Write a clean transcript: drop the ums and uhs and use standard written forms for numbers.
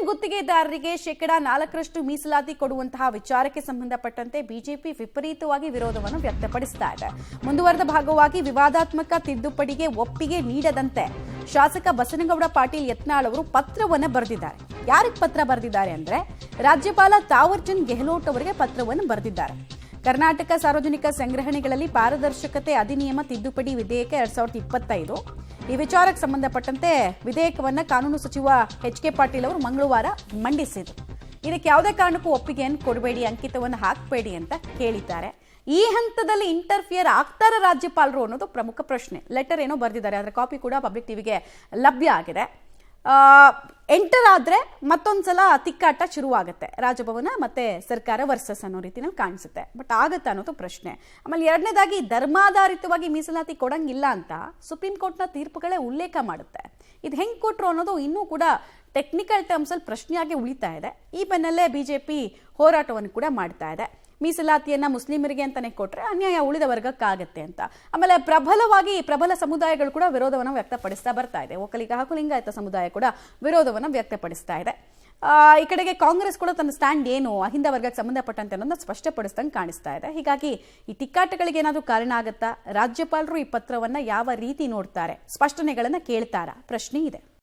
ಗುತ್ತಿಗೆದಾರರಿಗೆ ಶೇಕಡಾ 4% ಮೀಸಲಾತಿ ಕೊಡುವಂತಹ ವಿಚಾರಕ್ಕೆ ಸಂಬಂಧಪಟ್ಟಂತೆ ಬಿಜೆಪಿ ವಿಪರೀತವಾಗಿ ವಿರೋಧವನ್ನು ವ್ಯಕ್ತಪಡಿಸ್ತಾ ಇದೆ. ಮುಂದುವರೆದ ಭಾಗವಾಗಿ ವಿವಾದಾತ್ಮಕ ತಿದ್ದುಪಡಿಗೆ ಒಪ್ಪಿಗೆ ನೀಡದಂತೆ ಶಾಸಕ ಬಸನಗೌಡ ಪಾಟೀಲ್ ಯತ್ನಾಳ್ ಅವರು ಪತ್ರವನ್ನು ಬರೆದಿದ್ದಾರೆ. ಯಾರಿಗೆ ಪತ್ರ ಬರೆದಿದ್ದಾರೆ ಅಂದ್ರೆ ರಾಜ್ಯಪಾಲ ತಾವರ್ಚಂದ್ ಗೆಹ್ಲೋಟ್ ಅವರಿಗೆ ಪತ್ರವನ್ನು ಬರೆದಿದ್ದಾರೆ. ಕರ್ನಾಟಕ ಸಾರ್ವಜನಿಕ ಸಂಗ್ರಹಣೆಗಳಲ್ಲಿ ಪಾರದರ್ಶಕತೆ ಅಧಿನಿಯಮ ತಿದ್ದುಪಡಿ ವಿಧೇಯಕ 2025 ಈ ವಿಚಾರಕ್ಕೆ ಸಂಬಂಧಪಟ್ಟಂತೆ ವಿಧೇಯಕವನ್ನು ಕಾನೂನು ಸಚಿವ ಎಚ್.ಕೆ. ಪಾಟೀಲ್ ಅವರು ಮಂಗಳವಾರ ಮಂಡಿಸಿದರು. ಇದಕ್ಕೆ ಯಾವುದೇ ಕಾರಣಕ್ಕೂ ಒಪ್ಪಿಗೆಯನ್ನು ಕೊಡಬೇಡಿ, ಅಂಕಿತವನ್ನು ಹಾಕಬೇಡಿ ಅಂತ ಹೇಳಿದ್ದಾರೆ. ಈ ಹಂತದಲ್ಲಿ ಇಂಟರ್ಫಿಯರ್ ಆಗ್ತಾರ ರಾಜ್ಯಪಾಲರು ಅನ್ನೋದು ಪ್ರಮುಖ ಪ್ರಶ್ನೆ. ಲೆಟರ್ ಏನೋ ಬರೆದಿದ್ದಾರೆ, ಅದರ ಕಾಪಿ ಕೂಡ ಪಬ್ಲಿಕ್ ಟಿವಿಗೆ ಲಭ್ಯ ಆಗಿದೆ. ಎಂಟರ್ ಆದ್ರೆ ಮತ್ತೊಂದ್ಸಲ ತಿಕ್ಕಾಟ ಶುರುವಾಗುತ್ತೆ. ರಾಜಭವನ ಮತ್ತೆ ಸರ್ಕಾರ ವರ್ಸಸ್ ಅನ್ನೋ ರೀತಿನಲ್ಲಿ ಕಾಣಿಸುತ್ತೆ. ಬಟ್ ಆಗತ್ತಾ ಅನ್ನೋದು ಪ್ರಶ್ನೆ. ಆಮೇಲೆ ಎರಡನೇದಾಗಿ ಧರ್ಮಾಧಾರಿತವಾಗಿ ಮೀಸಲಾತಿ ಕೊಡಂಗಿಲ್ಲ ಅಂತ ಸುಪ್ರೀಂ ಕೋರ್ಟ್ನ ತೀರ್ಪುಗಳೇ ಉಲ್ಲೇಖ ಮಾಡುತ್ತೆ. ಇದು ಹೆಂಗ್ ಕೊಟ್ರು ಅನ್ನೋದು ಇನ್ನೂ ಕೂಡ ಟೆಕ್ನಿಕಲ್ ಟರ್ಮ್ಸ್ ಅಲ್ಲಿ ಪ್ರಶ್ನೆಯಾಗಿ ಉಳಿತಾ ಇದೆ. ಈ ಬೆನ್ನಲ್ಲೇ ಬಿಜೆಪಿ ಹೋರಾಟವನ್ನು ಕೂಡ ಮಾಡ್ತಾ ಇದೆ. ಮೀಸಲಾತಿಯನ್ನ ಮುಸ್ಲಿಮರಿಗೆ ಅಂತಾನೆ ಕೊಟ್ರೆ ಅನ್ಯಾಯ ಉಳಿದ ವರ್ಗಕ್ಕಾಗತ್ತೆ ಅಂತ. ಆಮೇಲೆ ಪ್ರಬಲ ಸಮುದಾಯಗಳು ಕೂಡ ವಿರೋಧವನ್ನು ವ್ಯಕ್ತಪಡಿಸ್ತಾ ಬರ್ತಾ ಇದೆ. ಒಕ್ಕಲಿಗ ಹಾಗೂ ಲಿಂಗಾಯತ ಸಮುದಾಯ ಕೂಡ ವಿರೋಧವನ್ನು ವ್ಯಕ್ತಪಡಿಸ್ತಾ ಇದೆ. ಈ ಕಡೆಗೆ ಕಾಂಗ್ರೆಸ್ ಕೂಡ ತನ್ನ ಸ್ಟ್ಯಾಂಡ್ ಏನು ಅಹಿಂದ ವರ್ಗಕ್ಕೆ ಸಂಬಂಧಪಟ್ಟಂತೆ ಅನ್ನೋದನ್ನ ಸ್ಪಷ್ಟಪಡಿಸಿದಂಗೆ ಕಾಣಿಸ್ತಾ ಇದೆ. ಹೀಗಾಗಿ ಈ ತಿಕ್ಕಾಟಗಳಿಗೆ ಏನಾದರೂ ಕಾರಣ ಆಗುತ್ತಾ? ರಾಜ್ಯಪಾಲರು ಈ ಪತ್ರವನ್ನ ಯಾವ ರೀತಿ ನೋಡ್ತಾರೆ? ಸ್ಪಷ್ಟನೆಗಳನ್ನ ಕೇಳ್ತಾರಾ? ಪ್ರಶ್ನೆ ಇದೆ.